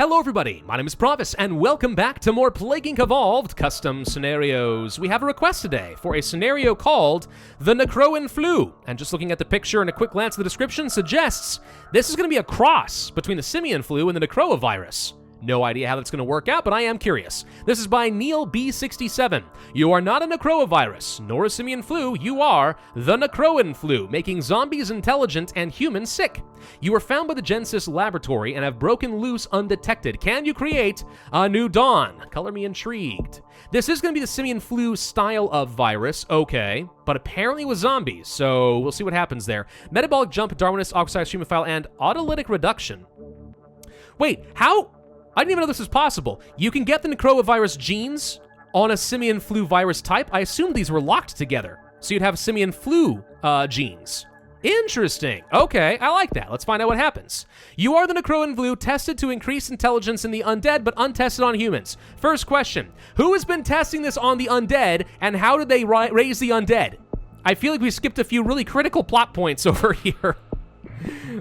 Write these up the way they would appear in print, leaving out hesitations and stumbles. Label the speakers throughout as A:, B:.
A: Hello everybody, my name is Pravus, and welcome back to more Plague Inc. Evolved custom scenarios. We have a request today for a scenario called the Necroan Flu, and just looking at the picture and a quick glance at the description suggests this is going to be a cross between the simian flu and the Necroa virus. No idea how that's going to work out, but I am curious. This is by Neil B67. You are not a Necroa virus, nor a simian flu. You are the Necroan Flu, making zombies intelligent and humans sick. You were found by the Genesis laboratory and have broken loose undetected. Can you create a new dawn? Color me intrigued. This is going to be the simian flu style of virus, okay, but apparently with zombies, so we'll see what happens there. Metabolic jump, Darwinist, oxidized streamophile, and autolytic reduction. Wait, how? I didn't even know this was possible. You can get the Necroa virus genes on a simian flu virus type. I assumed these were locked together, so you'd have simian flu genes. Interesting. Okay, I like that. Let's find out what happens. You are the Necroan Flu, tested to increase intelligence in the undead, but untested on humans. First question, who has been testing this on the undead, and how did they raise the undead? I feel like we skipped a few really critical plot points over here.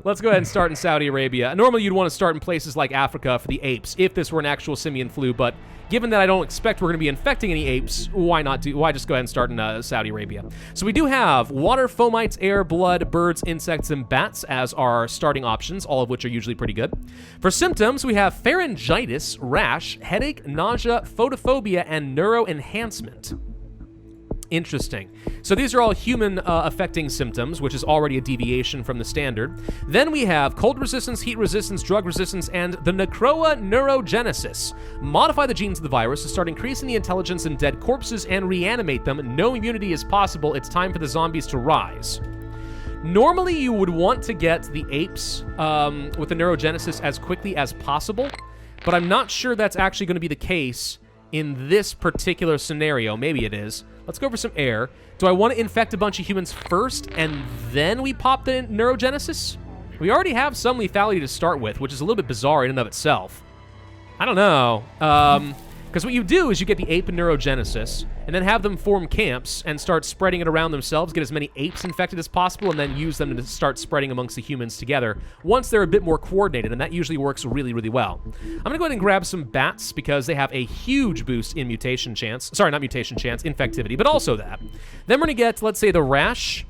A: Let's go ahead and start in Saudi Arabia. Normally you'd want to start in places like Africa for the apes, if this were an actual simian flu, but given that I don't expect we're going to be infecting any apes, why just go ahead and start in Saudi Arabia? So we do have water, fomites, air, blood, birds, insects, and bats as our starting options, all of which are usually pretty good. For symptoms, we have pharyngitis, rash, headache, nausea, photophobia, and neuroenhancement. Interesting. So these are all human affecting symptoms, which is already a deviation from the standard. Then we have cold resistance, heat resistance, drug resistance, and the Necroa neurogenesis. Modify the genes of the virus to start increasing the intelligence in dead corpses and reanimate them. No immunity is possible. It's time for the zombies to rise. Normally you would want to get the apes with the neurogenesis as quickly as possible, but I'm not sure that's actually going to be the case in this particular scenario. Maybe it is. Let's go for some air. Do I want to infect a bunch of humans first, and then we pop the neurogenesis? We already have some lethality to start with, which is a little bit bizarre in and of itself. I don't know. Because what you do is you get the ape and neurogenesis, and then have them form camps and start spreading it around themselves, get as many apes infected as possible, and then use them to start spreading amongst the humans together once they're a bit more coordinated, and that usually works really, really well. I'm going to go ahead and grab some bats because they have a huge boost in mutation chance. Sorry, not mutation chance, infectivity, but also that. Then we're going to get, let's say, the rash,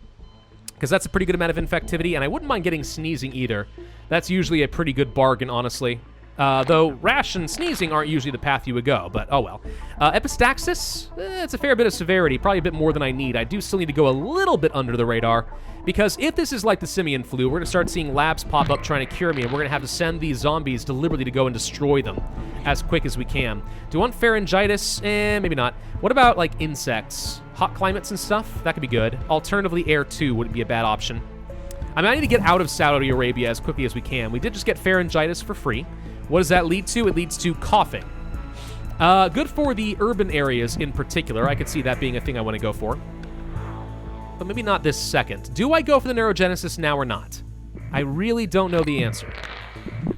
A: because that's a pretty good amount of infectivity, and I wouldn't mind getting sneezing either. That's usually a pretty good bargain, honestly. Though rash and sneezing aren't usually the path you would go, but oh well. Epistaxis, it's a fair bit of severity, probably a bit more than I need. I do still need to go a little bit under the radar, because if this is like the simian flu, we're going to start seeing labs pop up trying to cure me, and we're going to have to send these zombies deliberately to go and destroy them as quick as we can. Do you want pharyngitis? Maybe not. What about, like, insects? Hot climates and stuff? That could be good. Alternatively, air too wouldn't be a bad option. I mean, I need to get out of Saudi Arabia as quickly as we can. We did just get pharyngitis for free. What does that lead to? It leads to coughing. Good for the urban areas in particular. I could see that being a thing I want to go for. But maybe not this second. Do I go for the neurogenesis now or not? I really don't know the answer.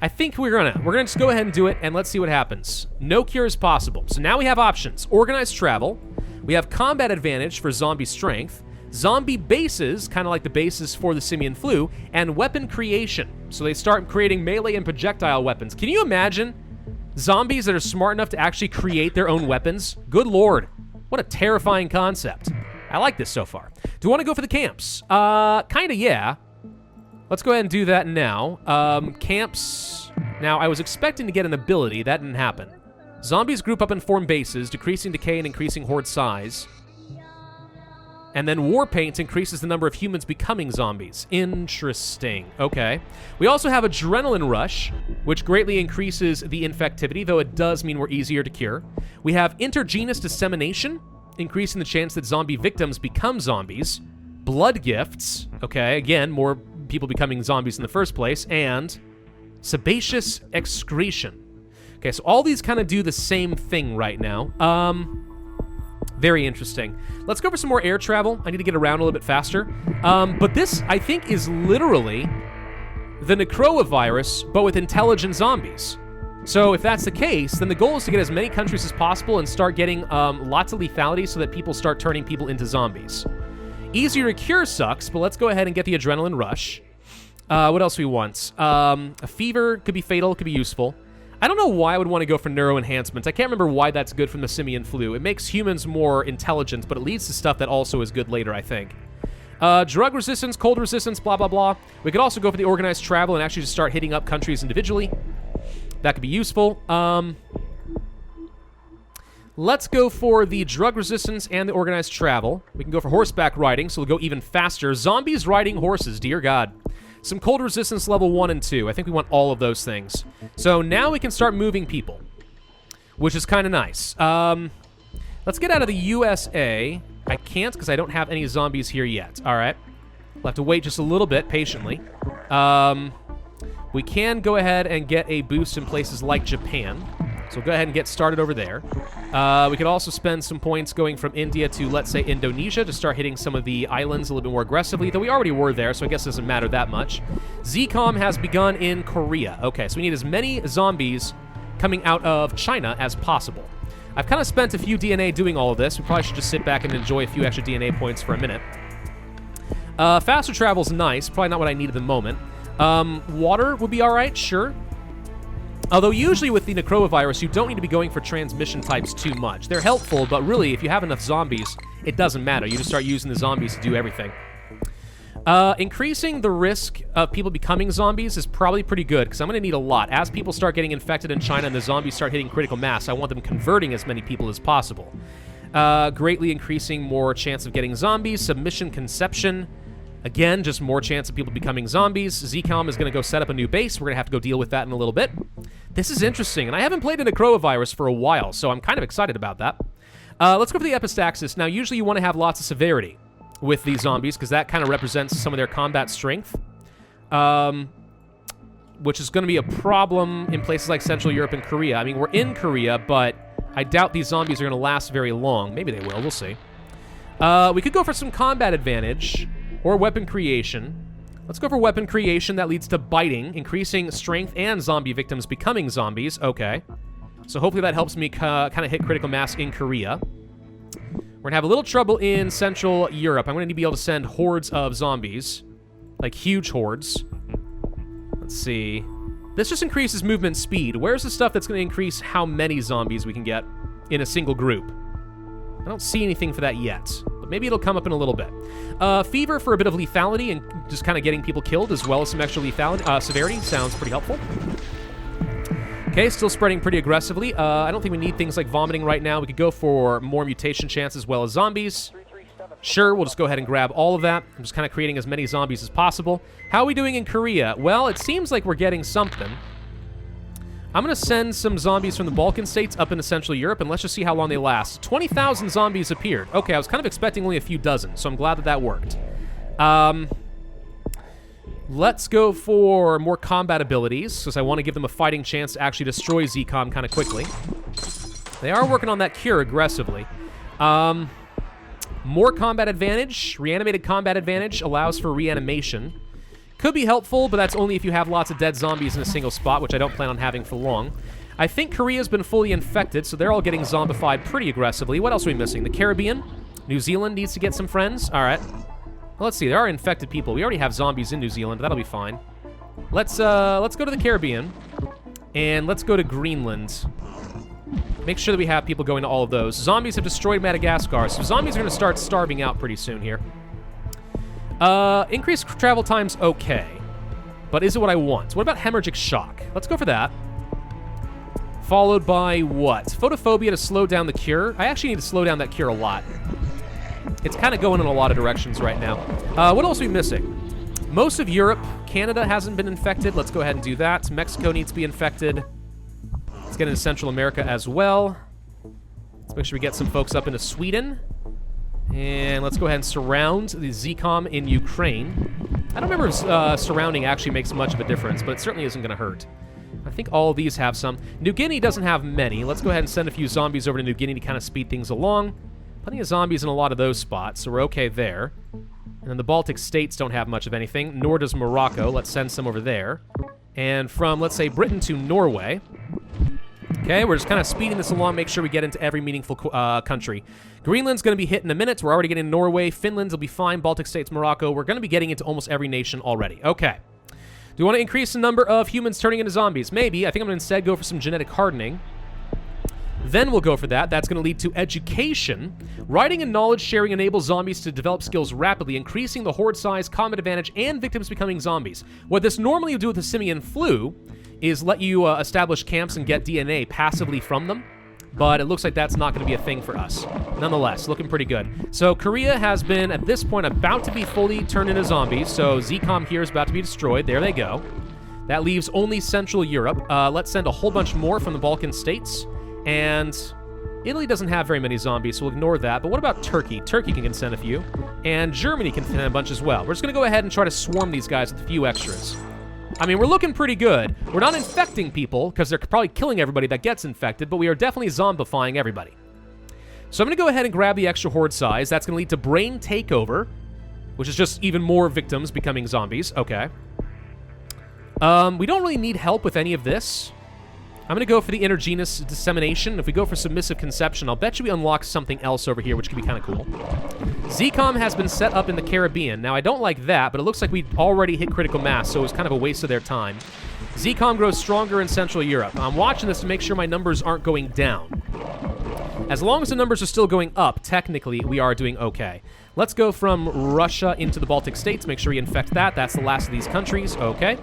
A: I think we're gonna just go ahead and do it, and let's see what happens. No cure is possible. So now we have options. Organized travel. We have combat advantage for zombie strength. Zombie bases, kind of like the bases for the simian flu, and weapon creation. So they start creating melee and projectile weapons. Can you imagine zombies that are smart enough to actually create their own weapons? Good lord, what a terrifying concept. I like this so far. Do you want to go for the camps? Kinda, yeah. Let's go ahead and do that now. Camps. Now, I was expecting to get an ability. That didn't happen. Zombies group up and form bases, decreasing decay and increasing horde size. And then war paint increases the number of humans becoming zombies. Interesting. Okay. We also have adrenaline rush, which greatly increases the infectivity, though it does mean we're easier to cure. We have intergenous dissemination, increasing the chance that zombie victims become zombies. Blood gifts. Okay, again, more people becoming zombies in the first place. And sebaceous excretion. Okay, so all these kind of do the same thing right now. Very interesting. Let's go for some more air travel. I need to get around a little bit faster. But this, I think, is literally the Necroa virus, but with intelligent zombies. So if that's the case, then the goal is to get as many countries as possible and start getting lots of lethality so that people start turning people into zombies. Easier to cure sucks, but let's go ahead and get the adrenaline rush. What else do we want? A fever could be fatal, could be useful. I don't know why I would want to go for neuroenhancement. I can't remember why that's good from the simian flu. It makes humans more intelligent, but it leads to stuff that also is good later, I think. Drug resistance, cold resistance, blah, blah, blah. We could also go for the organized travel and actually just start hitting up countries individually. That could be useful. Let's go for the drug resistance and the organized travel. We can go for horseback riding, so we'll go even faster. Zombies riding horses, dear God. Some cold resistance level 1 and 2. I think we want all of those things. So now we can start moving people, which is kind of nice. Let's get out of the USA. I can't because I don't have any zombies here yet. All right. We'll have to wait just a little bit patiently. We can go ahead and get a boost in places like Japan. So we'll go ahead and get started over there. We could also spend some points going from India to, let's say, Indonesia to start hitting some of the islands a little bit more aggressively, though we already were there, so I guess it doesn't matter that much. ZCOM has begun in Korea. Okay, so we need as many zombies coming out of China as possible. I've kind of spent a few DNA doing all of this. We probably should just sit back and enjoy a few extra DNA points for a minute. Faster travel's nice. Probably not what I need at the moment. Water would be all right, sure. Although usually with the Necrovirus, you don't need to be going for transmission types too much. They're helpful, but really, if you have enough zombies, it doesn't matter. You just start using the zombies to do everything. Increasing the risk of people becoming zombies is probably pretty good, because I'm going to need a lot. As people start getting infected in China and the zombies start hitting critical mass, I want them converting as many people as possible. Greatly increasing more chance of getting zombies. Submission conception. Again, just more chance of people becoming zombies. ZCOM is going to go set up a new base. We're going to have to go deal with that in a little bit. This is interesting, and I haven't played a Necrovirus for a while, so I'm kind of excited about that. Let's go for the Epistaxis. Now, usually you want to have lots of severity with these zombies, because that kind of represents some of their combat strength, which is going to be a problem in places like Central Europe and Korea. I mean, we're in Korea, but I doubt these zombies are going to last very long. Maybe they will. We'll see. We could go for some combat advantage or weapon creation. Let's go for weapon creation. That leads to biting, increasing strength and zombie victims becoming zombies. Okay. So hopefully that helps me kind of hit critical mass in Korea. We're going to have a little trouble in Central Europe. I'm going to need to be able to send hordes of zombies. Like huge hordes. Let's see. This just increases movement speed. Where's the stuff that's going to increase how many zombies we can get in a single group? I don't see anything for that yet. But maybe it'll come up in a little bit. Fever for a bit of lethality and just kind of getting people killed, as well as some extra lethality. Severity sounds pretty helpful. Okay, still spreading pretty aggressively. I don't think we need things like vomiting right now. We could go for more mutation chance as well as zombies. Sure, we'll just go ahead and grab all of that. I'm just kind of creating as many zombies as possible. How are we doing in Korea? Well, it seems like we're getting something. I'm going to send some zombies from the Balkan states up into Central Europe, and let's just see how long they last. 20,000 zombies appeared. Okay, I was kind of expecting only a few dozen, so I'm glad that that worked. Let's go for more combat abilities, because I want to give them a fighting chance to actually destroy ZCOM kind of quickly. They are working on that cure aggressively. More combat advantage. Reanimated combat advantage allows for reanimation. Could be helpful, but that's only if you have lots of dead zombies in a single spot, which I don't plan on having for long. I think Korea's been fully infected, so they're all getting zombified pretty aggressively. What else are we missing? The Caribbean? New Zealand needs to get some friends. All right. Well, let's see. There are infected people. We already have zombies in New Zealand. That'll be fine. Let's go to the Caribbean, and let's go to Greenland. Make sure that we have people going to all of those. Zombies have destroyed Madagascar, so zombies are going to start starving out pretty soon here. Increased travel time's okay. But is it what I want? What about hemorrhagic shock? Let's go for that. Followed by what? Photophobia to slow down the cure. I actually need to slow down that cure a lot. It's kind of going in a lot of directions right now. What else are we missing? Most of Europe. Canada hasn't been infected. Let's go ahead and do that. Mexico needs to be infected. Let's get into Central America as well. Let's make sure we get some folks up into Sweden. And let's go ahead and surround the ZCOM in Ukraine. I don't remember if surrounding actually makes much of a difference, but it certainly isn't going to hurt. I think all of these have some. New Guinea doesn't have many. Let's go ahead and send a few zombies over to New Guinea to kind of speed things along. Plenty of zombies in a lot of those spots, so we're okay there. And then the Baltic states don't have much of anything, nor does Morocco. Let's send some over there. And from, let's say, Britain to Norway. Okay, we're just kind of speeding this along, make sure we get into every meaningful country. Greenland's going to be hit in a minute. We're already getting Norway. Finland's will be fine. Baltic states, Morocco. We're going to be getting into almost every nation already. Okay. Do we want to increase the number of humans turning into zombies? Maybe. I think I'm going to instead go for some genetic hardening. Then we'll go for that. That's going to lead to education. Writing and knowledge sharing enables zombies to develop skills rapidly, increasing the horde size, combat advantage, and victims becoming zombies. What this normally would do with the simian flu is let you establish camps and get DNA passively from them. But it looks like that's not going to be a thing for us. Nonetheless, looking pretty good. So Korea has been, at this point, about to be fully turned into zombies. So ZCOM here is about to be destroyed. There they go. That leaves only Central Europe. Let's send a whole bunch more from the Balkan states. And Italy doesn't have very many zombies, so we'll ignore that. But what about Turkey? Turkey can send a few. And Germany can send a bunch as well. We're just going to go ahead and try to swarm these guys with a few extras. I mean, we're looking pretty good. We're not infecting people, because they're probably killing everybody that gets infected, but we are definitely zombifying everybody. So I'm going to go ahead and grab the extra horde size. That's going to lead to brain takeover, which is just even more victims becoming zombies. Okay. We don't really need help with any of this. I'm going to go for the intergenous dissemination. If we go for submissive conception, I'll bet you we unlock something else over here, which could be kind of cool. ZCOM has been set up in the Caribbean. Now, I don't like that, but it looks like we already hit critical mass, so it was kind of a waste of their time. ZCOM grows stronger in Central Europe. I'm watching this to make sure my numbers aren't going down. As long as the numbers are still going up, technically, we are doing okay. Let's go from Russia into the Baltic states. Make sure we infect that. That's the last of these countries. Okay.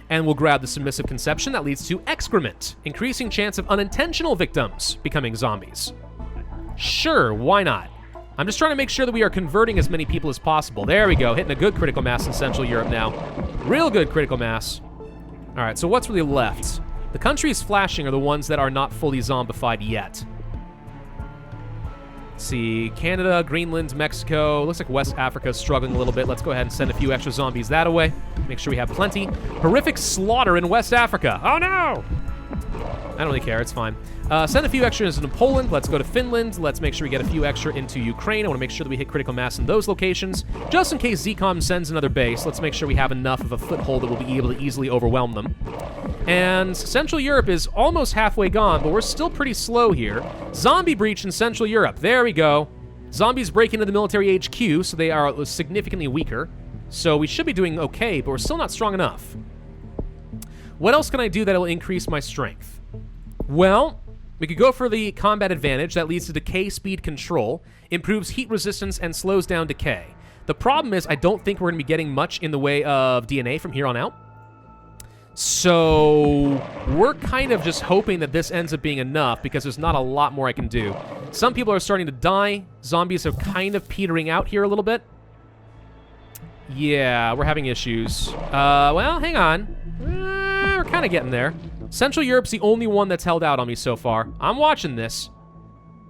A: And we'll grab the submissive conception. That leads to excrement, increasing chance of unintentional victims becoming zombies. Sure, why not? I'm just trying to make sure that we are converting as many people as possible. There we go, hitting a good critical mass in Central Europe now. Real good critical mass. All right, so what's really left? The countries flashing are the ones that are not fully zombified yet. Let's see, Canada, Greenland, Mexico. Looks like West Africa is struggling a little bit. Let's go ahead and send a few extra zombies that away. Make sure we have plenty. Horrific slaughter in West Africa. Oh no! I don't really care, it's fine. Send a few extras into Poland. Let's go to Finland. Let's make sure we get a few extra into Ukraine. I want to make sure that we hit critical mass in those locations. Just in case ZCOM sends another base, let's make sure we have enough of a foothold that we'll be able to easily overwhelm them. And Central Europe is almost halfway gone, but we're still pretty slow here. Zombie breach in Central Europe. There we go. Zombies break into the military HQ, so they are significantly weaker. So we should be doing okay, but we're still not strong enough. What else can I do that will increase my strength? Well, we could go for the combat advantage. That leads to decay speed control, improves heat resistance, and slows down decay. The problem is I don't think we're going to be getting much in the way of DNA from here on out. So we're kind of just hoping that this ends up being enough because there's not a lot more I can do. Some people are starting to die. Zombies are kind of petering out here a little bit. Yeah, we're having issues. Well, hang on. We're kind of getting there. Central Europe's the only one that's held out on me so far. I'm watching this.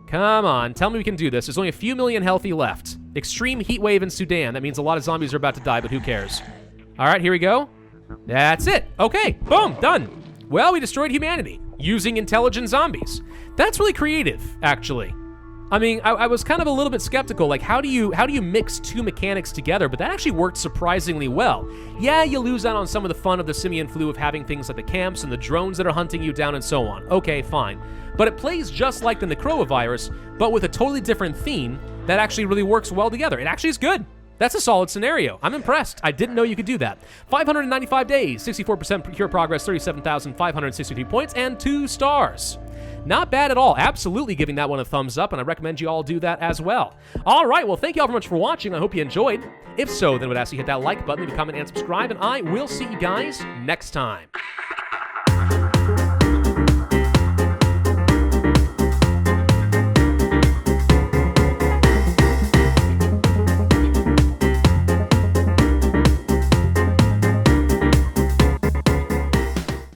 A: Come on, tell me we can do this. There's only a few million healthy left. Extreme heat wave in Sudan. That means a lot of zombies are about to die, but who cares? All right, here we go. That's it. Okay, boom, done. Well, we destroyed humanity using intelligent zombies. That's really creative, actually. I mean, I was kind of a little bit skeptical, like how do you mix two mechanics together, but that actually worked surprisingly well. Yeah, you lose out on some of the fun of the simian flu of having things like the camps and the drones that are hunting you down and so on. Okay, fine. But it plays just like the Necroa virus, but with a totally different theme that actually really works well together. It actually is good. That's a solid scenario. I'm impressed. I didn't know you could do that. 595 days, 64% pure progress, 37,563 points, and 2 stars. Not bad at all. Absolutely giving that one a thumbs up, and I recommend you all do that as well. All right, well, thank you all very much for watching. I hope you enjoyed. If so, then I would ask you to hit that like button, leave a comment, and subscribe, and I will see you guys next time.